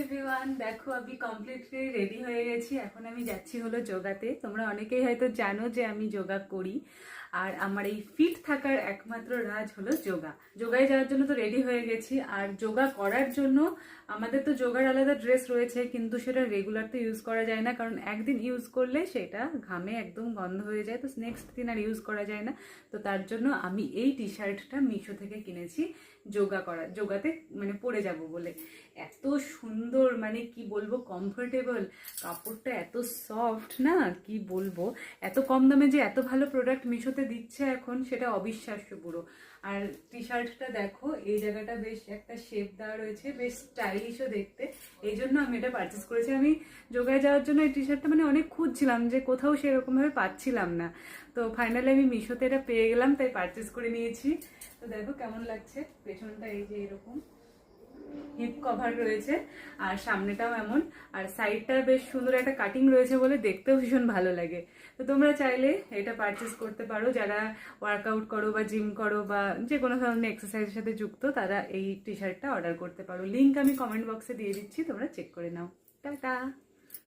Everyone, দেখো আমি completely ready হয়ে গেছি। এখন আমি যাচ্ছি হলো যোগাতে। তোমরা অনেকেই হয়তো জানো যে আমি যোগা করি, আর আমার এই ফিট থাকার একমাত্র রাজ হলো যোগা। যোগায় যাওয়ার জন্য তো রেডি হয়ে গেছি। আর যোগা করার জন্য আমাদের তো যোগার আলাদা ড্রেস রয়েছে, কিন্তু সেটা রেগুলার তো ইউজ করা যায় না, কারণ একদিন ইউজ করলে সেটা ঘামে একদম গন্ধ হয়ে যায়, তো নেক্সট দিন আর ইউজ করা যায় না। তো তার জন্য আমি এই টি শার্টটা মিশো থেকে কিনেছি যোগাতে মানে পরে যাব বলে। এত সুন্দর, মানে কি বলবো, কমফোর্টেবল, কাপড়টা এত সফট না, কি বলবো। এত কম দামে যে এত ভালো প্রোডাক্ট মিশোতে দিচ্ছে এখন, সেটা অবিশ্বাস্য পুরো। আর টি শার্টটা দেখো, এই জায়গাটা বেশ একটা শেপ দেওয়া রয়েছে, বেশ স্টাইলিশও দেখতে। এই জন্য আমি এটা পারচেস করেছি। আমি যোগায় যাওয়ার জন্য এই টি শার্টটা মানে অনেক খুঁজছিলাম, যে কোথাও সেরকমভাবে পাচ্ছিলাম না। তো ফাইনালি আমি মিশোতে এটা পেয়ে গেলাম, তাই পারচেস করে নিয়েছি। তো দেখো কেমন লাগছে। পেছনটা এই যে এরকম হিপ কভার রয়েছে, আর সামনেটাও এমন, আর সাইডটা বেশ সুন্দর একটা কাটিং রয়েছে বলে দেখতেও ভীষণ ভালো লাগে। তো তোমরা চাইলে এটা পারচেস করতে পারো, যারা ওয়ার্কআউট করো বা জিম করো বা যে কোনো ধরনের এক্সারসাইজের সাথে যুক্ত, তারা এই টি শার্টটা অর্ডার করতে পারো। লিঙ্ক আমি কমেন্ট বক্সে দিয়ে দিচ্ছি, তোমরা চেক করে নাও। টাটা।